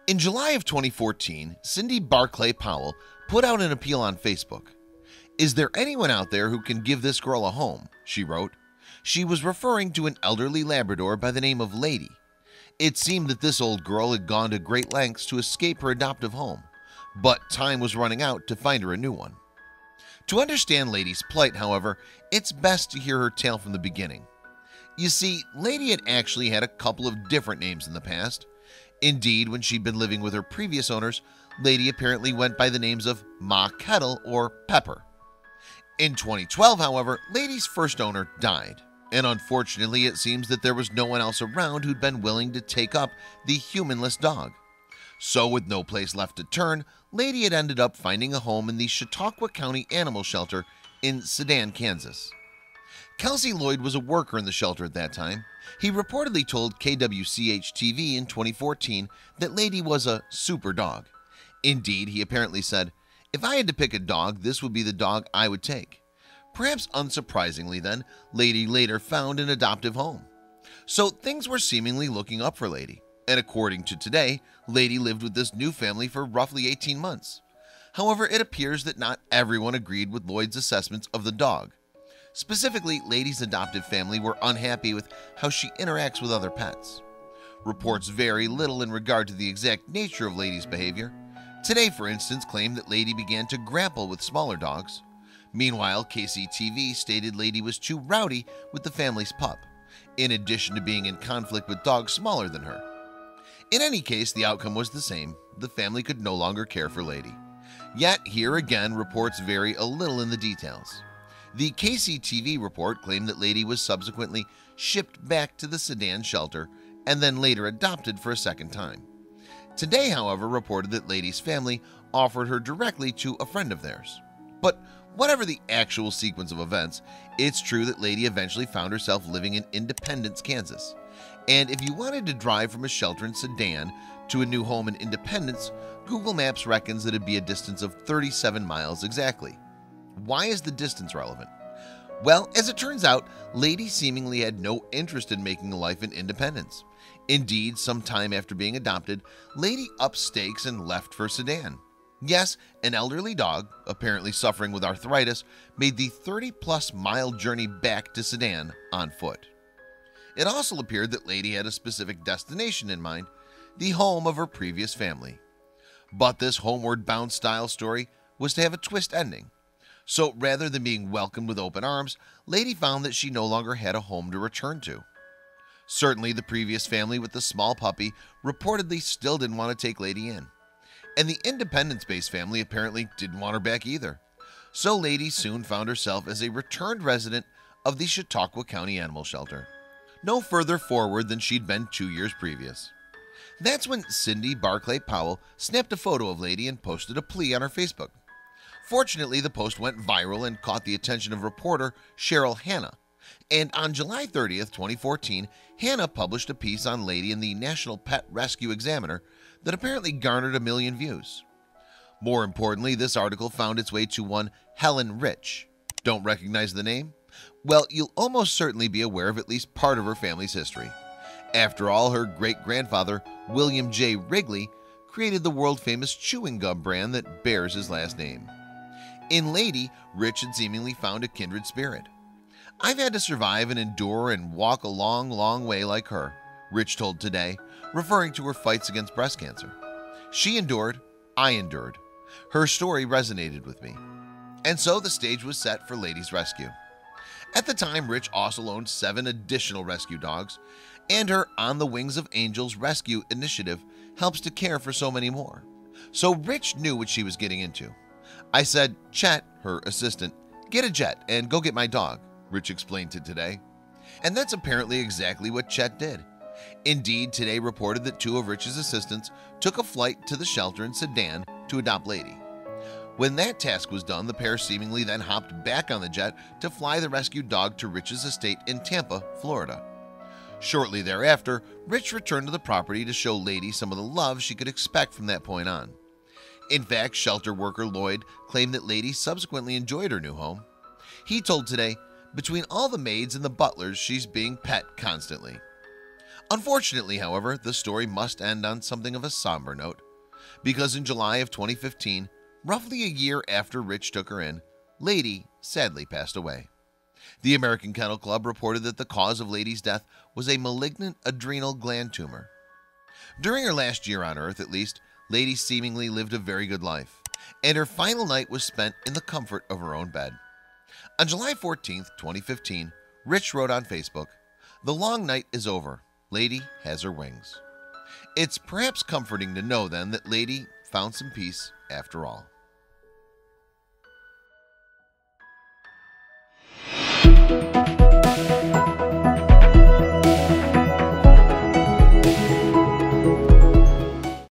In July of 2014, Cindy Barclay Powell put out an appeal on Facebook. "Is there anyone out there who can give this girl a home?" she wrote. She was referring to an elderly Labrador by the name of Lady. It seemed that this old girl had gone to great lengths to escape her adoptive home, but time was running out to find her a new one. To understand Lady's plight, however, it's best to hear her tale from the beginning. You see, Lady had actually had a couple of different names in the past. Indeed, when she'd been living with her previous owners, Lady apparently went by the names of Ma Kettle or Pepper. In 2012, however, Lady's first owner died, and unfortunately it seems that there was no one else around who'd been willing to take up the humanless dog. So with no place left to turn, Lady had ended up finding a home in the Chautauqua County Animal Shelter in Sedan, Kansas. Kelsey Lloyd was a worker in the shelter at that time. He reportedly told KWCH-TV in 2014 that Lady was a super dog. Indeed, he apparently said, "If I had to pick a dog, this would be the dog I would take." Perhaps unsurprisingly then, Lady later found an adoptive home. So things were seemingly looking up for Lady, and according to Today, Lady lived with this new family for roughly 18 months. However, it appears that not everyone agreed with Lloyd's assessments of the dog. Specifically, Lady's adoptive family were unhappy with how she interacts with other pets. Reports vary little in regard to the exact nature of Lady's behavior. Today, for instance, claimed that Lady began to grapple with smaller dogs. Meanwhile, KCTV stated Lady was too rowdy with the family's pup, in addition to being in conflict with dogs smaller than her. In any case, the outcome was the same. The family could no longer care for Lady. Yet, here again, reports vary a little in the details. The KCTV report claimed that Lady was subsequently shipped back to the Sedan shelter and then later adopted for a second time. Today, however, reported that Lady's family offered her directly to a friend of theirs. But whatever the actual sequence of events, it's true that Lady eventually found herself living in Independence, Kansas. And if you wanted to drive from a shelter in Sedan to a new home in Independence, Google Maps reckons that it'd be a distance of 37 miles exactly. Why is the distance relevant? Well, as it turns out, Lady seemingly had no interest in making a life in Independence. Indeed, some time after being adopted, Lady upped stakes and left for Sedan. Yes, an elderly dog, apparently suffering with arthritis, made the 30-plus mile journey back to Sedan on foot. It also appeared that Lady had a specific destination in mind, the home of her previous family. But this homeward-bound style story was to have a twist ending. So rather than being welcomed with open arms, Lady found that she no longer had a home to return to. Certainly, the previous family with the small puppy reportedly still didn't want to take Lady in. And the Independence-based family apparently didn't want her back either. So Lady soon found herself as a returned resident of the Chautauqua County Animal Shelter, no further forward than she'd been 2 years previous. That's when Cindy Barclay Powell snapped a photo of Lady and posted a plea on her Facebook. Fortunately, the post went viral and caught the attention of reporter Cheryl Hanna. And on July 30th, 2014, Hanna published a piece on Lady in the National Pet Rescue Examiner that apparently garnered 1 million views. More importantly, this article found its way to one Helen Rich. Don't recognize the name? Well, you'll almost certainly be aware of at least part of her family's history. After all, her great-grandfather, William J. Wrigley, created the world-famous chewing gum brand that bears his last name. In Lady, Rich had seemingly found a kindred spirit. "I've had to survive and endure and walk a long, long way like her," Rich told Today, referring to her fights against breast cancer. "She endured, I endured. Her story resonated with me." And so the stage was set for Lady's rescue. At the time, Rich also owned 7 additional rescue dogs, and her On the Wings of Angels rescue initiative helps to care for so many more. So Rich knew what she was getting into. "I said, Chet, her assistant, get a jet and go get my dog," Rich explained to Today. And that's apparently exactly what Chet did. Indeed, Today reported that 2 of Rich's assistants took a flight to the shelter in Sedan to adopt Lady. When that task was done, the pair seemingly then hopped back on the jet to fly the rescued dog to Rich's estate in Tampa, Florida. Shortly thereafter, Rich returned to the property to show Lady some of the love she could expect from that point on. In fact, shelter worker Lloyd claimed that Lady subsequently enjoyed her new home. He told Today, Between all the maids and the butlers, she's being pet constantly. Unfortunately, however, the story must end on something of a somber note, because in July of 2015, roughly a year after Rich took her in, Lady sadly passed away. The American Kennel Club reported that the cause of Lady's death was a malignant adrenal gland tumor. During her last year on Earth, at least, Lady seemingly lived a very good life, and her final night was spent in the comfort of her own bed. On July 14th, 2015, Rich wrote on Facebook, "The long night is over. Lady has her wings." It's perhaps comforting to know then that Lady found some peace after all.